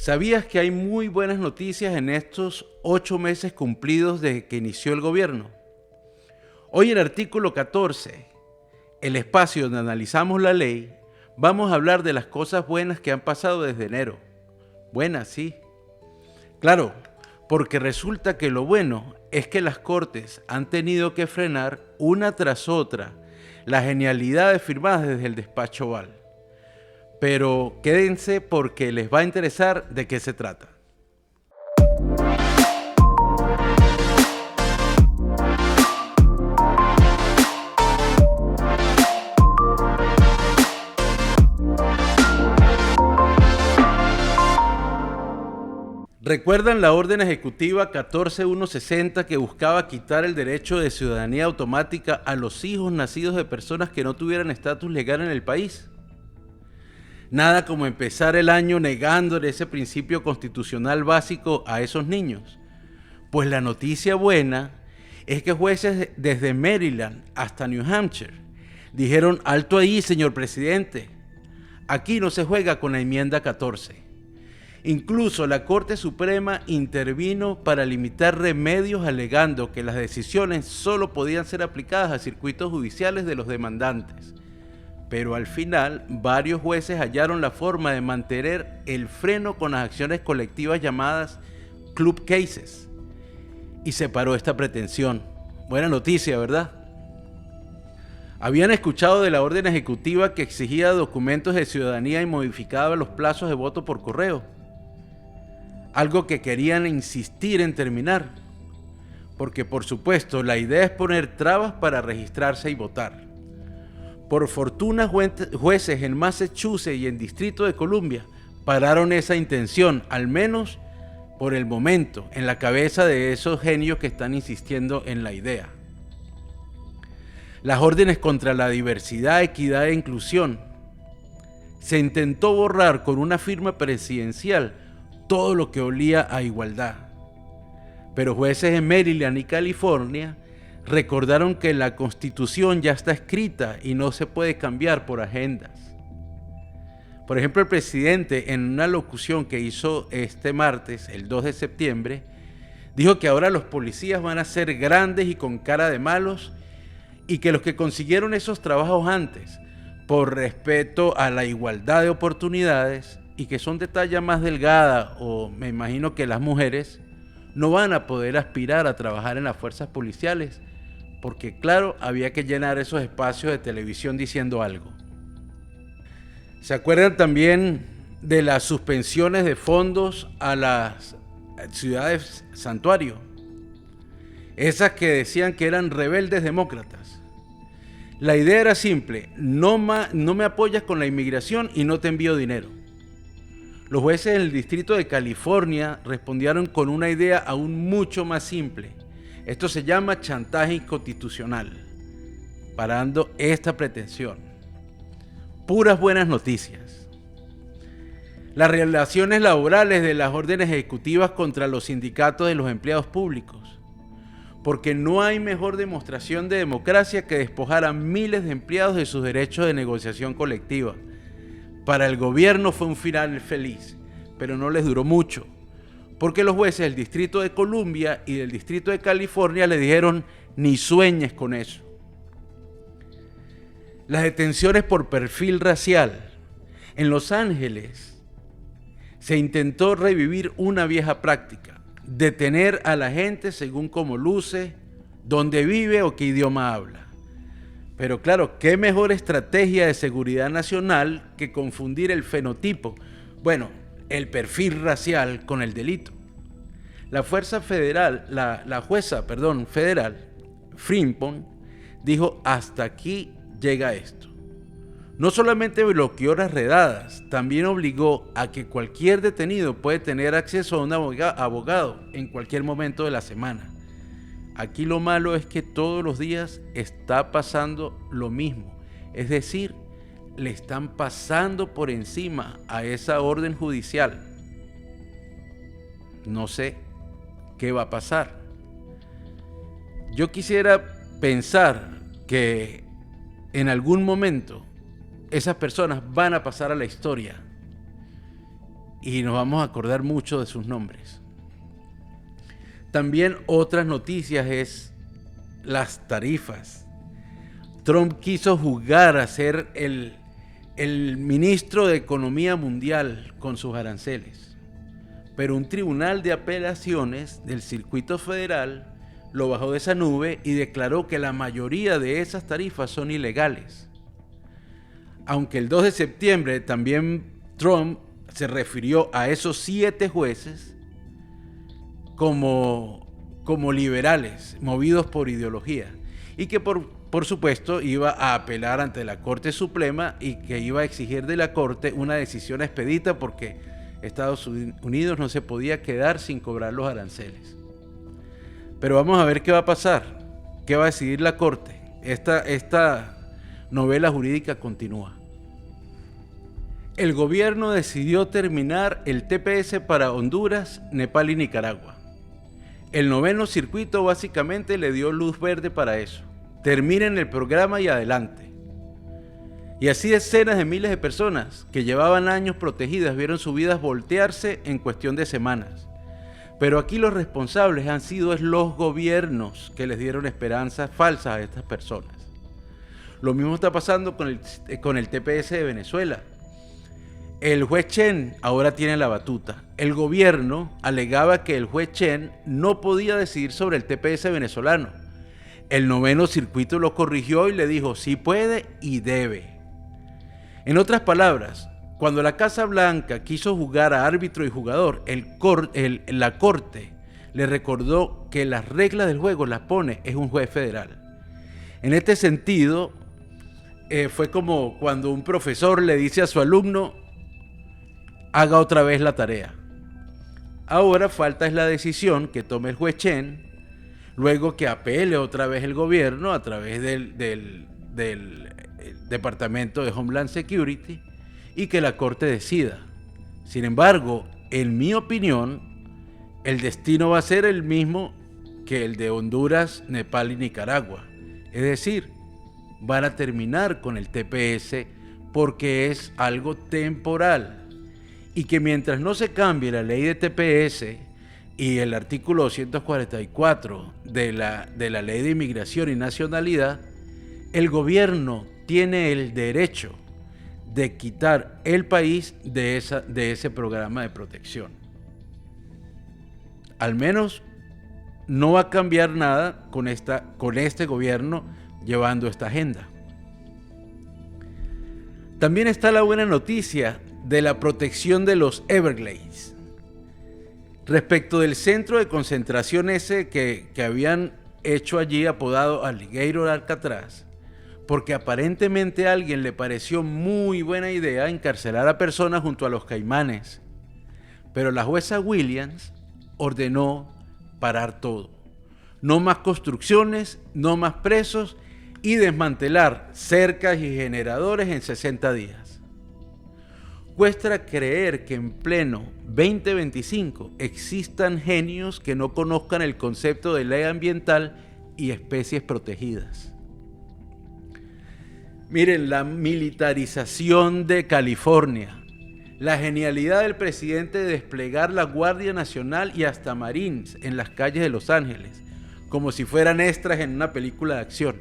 ¿Sabías que hay muy buenas noticias en estos 8 meses cumplidos desde que inició el gobierno? Hoy en el artículo 14, el espacio donde analizamos la ley, vamos a hablar de las cosas buenas que han pasado desde enero. Buenas, sí. Claro, porque resulta que lo bueno es que las Cortes han tenido que frenar una tras otra las genialidades firmadas desde el despacho Oval. Pero quédense porque les va a interesar de qué se trata. ¿Recuerdan la orden ejecutiva 14160 que buscaba quitar el derecho de ciudadanía automática a los hijos nacidos de personas que no tuvieran estatus legal en el país? Nada como empezar el año negándole ese principio constitucional básico a esos niños. Pues la noticia buena es que jueces desde Maryland hasta New Hampshire dijeron: alto ahí, señor presidente, aquí no se juega con la enmienda 14. Incluso la Corte Suprema intervino para limitar remedios alegando que las decisiones solo podían ser aplicadas a circuitos judiciales de los demandantes. Pero al final, varios jueces hallaron la forma de mantener el freno con las acciones colectivas llamadas club cases. Y se paró esta pretensión. Buena noticia, ¿verdad? Habían escuchado de la orden ejecutiva que exigía documentos de ciudadanía y modificaba los plazos de voto por correo. Algo que querían insistir en terminar. Porque, por supuesto, la idea es poner trabas para registrarse y votar. Por fortuna, jueces en Massachusetts y en Distrito de Columbia pararon esa intención, al menos por el momento, en la cabeza de esos genios que están insistiendo en la idea. Las órdenes contra la diversidad, equidad e inclusión. Se intentó borrar con una firma presidencial todo lo que olía a igualdad. Pero jueces en Maryland y California recordaron que la Constitución ya está escrita y no se puede cambiar por agendas. Por ejemplo, el presidente, en una locución que hizo este martes, el 2 de septiembre, dijo que ahora los policías van a ser grandes y con cara de malos, y que los que consiguieron esos trabajos antes, por respeto a la igualdad de oportunidades, y que son de talla más delgada, o me imagino que las mujeres, no van a poder aspirar a trabajar en las fuerzas policiales, porque claro, había que llenar esos espacios de televisión diciendo algo. ¿Se acuerdan también de las suspensiones de fondos a las ciudades santuario? Esas que decían que eran rebeldes demócratas. La idea era simple: no me apoyas con la inmigración y no te envío dinero. Los jueces del Distrito de California respondieron con una idea aún mucho más simple. Esto se llama chantaje inconstitucional, parando esta pretensión. Puras buenas noticias. Las relaciones laborales de las órdenes ejecutivas contra los sindicatos de los empleados públicos. Porque no hay mejor demostración de democracia que despojar a miles de empleados de sus derechos de negociación colectiva. Para el gobierno fue un final feliz, pero no les duró mucho, porque los jueces del Distrito de Columbia y del Distrito de California le dijeron: ni sueñes con eso. Las detenciones por perfil racial. En Los Ángeles se intentó revivir una vieja práctica: detener a la gente según cómo luce, dónde vive o qué idioma habla. Pero claro, ¿qué mejor estrategia de seguridad nacional que confundir el fenotipo, el perfil racial con el delito? La jueza federal, Frimpong, dijo: hasta aquí llega esto. No solamente bloqueó las redadas, también obligó a que cualquier detenido puede tener acceso a un abogado en cualquier momento de la semana. Aquí lo malo es que todos los días está pasando lo mismo, es decir, le están pasando por encima a esa orden judicial. No sé qué va a pasar. Yo quisiera pensar que en algún momento esas personas van a pasar a la historia y nos vamos a acordar mucho de sus nombres. También otras noticias es las tarifas. Trump quiso jugar a ser el ministro de Economía Mundial con sus aranceles, pero un tribunal de apelaciones del circuito federal lo bajó de esa nube y declaró que la mayoría de esas tarifas son ilegales. Aunque el 2 de septiembre también Trump se refirió a esos 7 jueces como liberales, movidos por ideología, y que por supuesto iba a apelar ante la Corte Suprema y que iba a exigir de la Corte una decisión expedita porque Estados Unidos no se podía quedar sin cobrar los aranceles. Pero vamos a ver qué va a pasar, qué va a decidir la Corte. Esta novela jurídica continúa. El gobierno decidió terminar el TPS para Honduras, Nepal y Nicaragua. El 9º circuito básicamente le dio luz verde para eso. Terminen el programa y adelante. Y así decenas de miles de personas que llevaban años protegidas vieron sus vidas voltearse en cuestión de semanas. Pero aquí los responsables han sido los gobiernos que les dieron esperanzas falsas a estas personas. Lo mismo está pasando con el TPS de Venezuela. El juez Chen ahora tiene la batuta. El gobierno alegaba que el juez Chen no podía decidir sobre el TPS venezolano. El 9º circuito lo corrigió y le dijo sí puede y debe. En otras palabras, cuando la Casa Blanca quiso jugar a árbitro y jugador, la Corte le recordó que las reglas del juego las pone es un juez federal. En este sentido, fue como cuando un profesor le dice a su alumno haga otra vez la tarea. Ahora falta es la decisión que tome el juez Chen, luego que apele otra vez el gobierno a través del Departamento de Homeland Security y que la Corte decida. Sin embargo, en mi opinión, el destino va a ser el mismo que el de Honduras, Nepal y Nicaragua. Es decir, van a terminar con el TPS porque es algo temporal. Y que mientras no se cambie la ley de TPS y el artículo 244 de la Ley de Inmigración y Nacionalidad, el gobierno tiene el derecho de quitar el país de ese programa de protección. Al menos no va a cambiar nada con este gobierno llevando esta agenda. También está la buena noticia de la protección de los Everglades. Respecto del centro de concentración ese que habían hecho allí apodado Alligator Alcatraz, porque aparentemente a alguien le pareció muy buena idea encarcelar a personas junto a los caimanes, pero la jueza Williams ordenó parar todo. No más construcciones, no más presos y desmantelar cercas y generadores en 60 días. Cuesta creer que en pleno 2025 existan genios que no conozcan el concepto de ley ambiental y especies protegidas. Miren, la militarización de California, la genialidad del presidente de desplegar la Guardia Nacional y hasta Marines en las calles de Los Ángeles, como si fueran extras en una película de acción.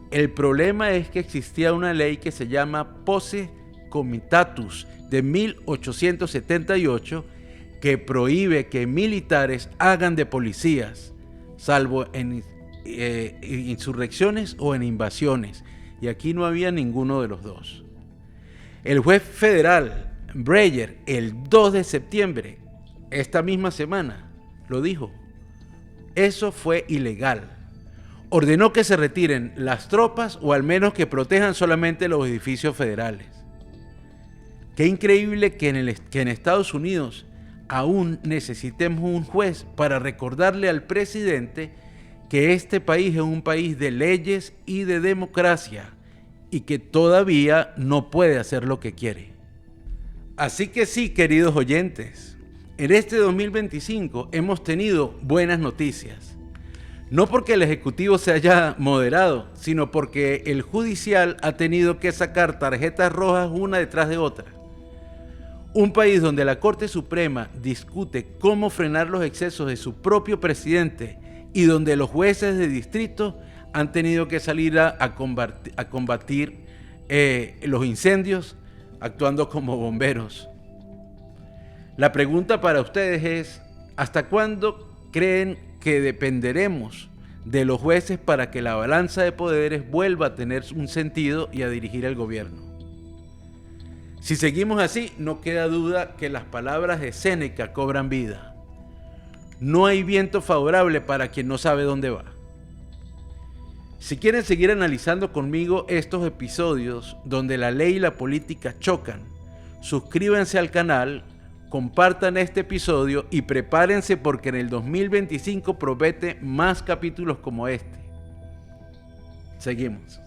El problema es que existía una ley que se llama Posse Comitatus de 1878 que prohíbe que militares hagan de policías, salvo en insurrecciones o en invasiones, y aquí no había ninguno de los dos. El juez federal Breyer, el 2 de septiembre, esta misma semana, lo dijo. Eso fue ilegal. Ordenó que se retiren las tropas o al menos que protejan solamente los edificios federales. Qué increíble que en Estados Unidos aún necesitemos un juez para recordarle al presidente que este país es un país de leyes y de democracia y que todavía no puede hacer lo que quiere. Así que sí, queridos oyentes, en este 2025 hemos tenido buenas noticias. No porque el Ejecutivo se haya moderado, sino porque el Judicial ha tenido que sacar tarjetas rojas una detrás de otra. Un país donde la Corte Suprema discute cómo frenar los excesos de su propio presidente y donde los jueces de distrito han tenido que salir a combatir los incendios actuando como bomberos. La pregunta para ustedes es, ¿hasta cuándo creen que dependeremos de los jueces para que la balanza de poderes vuelva a tener un sentido y a dirigir el gobierno? Si seguimos así, no queda duda que las palabras de Séneca cobran vida. No hay viento favorable para quien no sabe dónde va. Si quieren seguir analizando conmigo estos episodios donde la ley y la política chocan, suscríbanse al canal, compartan este episodio y prepárense porque en el 2025 promete más capítulos como este. Seguimos.